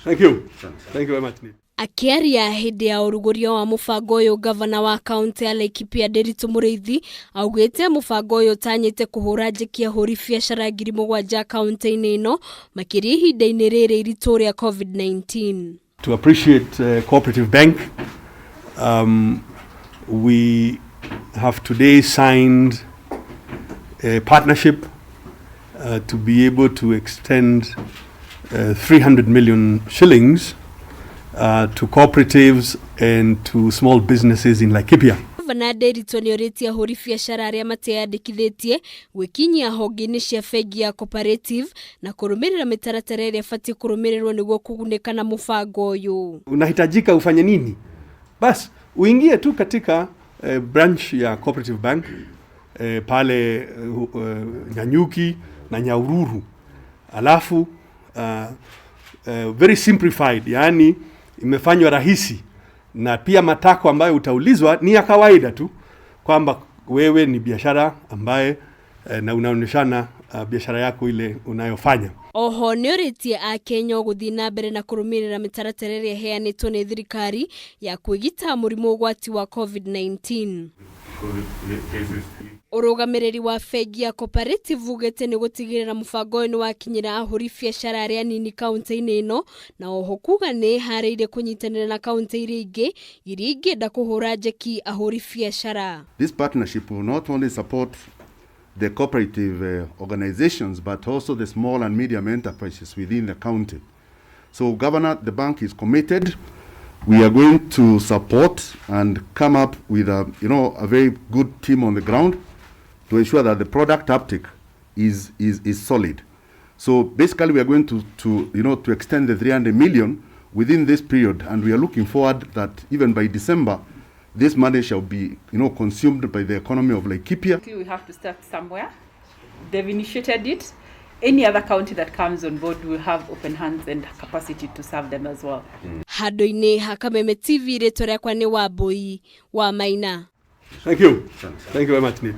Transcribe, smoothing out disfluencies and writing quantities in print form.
Thank you. Thank you very much. Akiaria hindi ya urugurio wa mubango uyu governor wa county ya Laikipia Nderitu Muriithi augite mubango uyu tanyite kuhura njeki ahuri biacara 7,000 county-ini ino makiri ihinda-ini riri iritu ria COVID-19. To appreciate Cooperative Bank, we have today signed a partnership to be able to extend 300 million shillings to cooperatives and to small businesses in Laikipia. Governor Nderitu nioritie ahuri biacara aria mateyandikithitie gwikinyia honge-ini cia bengi ya cooperative na kurumirira mitaratara iria fati kurumirirwo niguo kugunika na mubango uyu. Unahitajika ufanye nini? Bas, uingie tu katika branch ya Cooperative Bank pale Nyanyuki na Nyahururu. Alafu very simplified, yani imefanywa rahisi, na pia matako ambayo utaulizwa ni ya kawaida tu kwamba wewe ni biashara ambaye na unaoneshana biashara yako ile unayofanya. Oho nioritie Akenya guthii na mbere na kurumirira mitaratara iria heanitwo ni thirikari ya kwigita murimu ugwati wa COVID-19. Urugamiriri wa bengi ya cooperative ugete ni gutigirira mubango uyu ni wakinyira ahuri biacara aria nini county-ini ino, na oho kuga ni hariire kunyitanira na county iria ingi ingenda kuhura njeki ahuri biacara. This partnership will not only support the cooperative organizations but also the small and medium enterprises within the county. So Governor, the bank is committed. We are going to support and come up with a very good team on the ground to ensure that the product uptake is solid. So basically we are going to extend the 300 million within this period, and we are looking forward that even by December this money shall be consumed by the economy of Laikipia. We have to start somewhere. They've initiated it. Any other county that comes on board will have open hands and capacity to serve them as well. Hado-ini Hakameme TV rĩtwa rĩakwa nĩ Wambui wa Maina. Thank you. Thank you very much, Nick.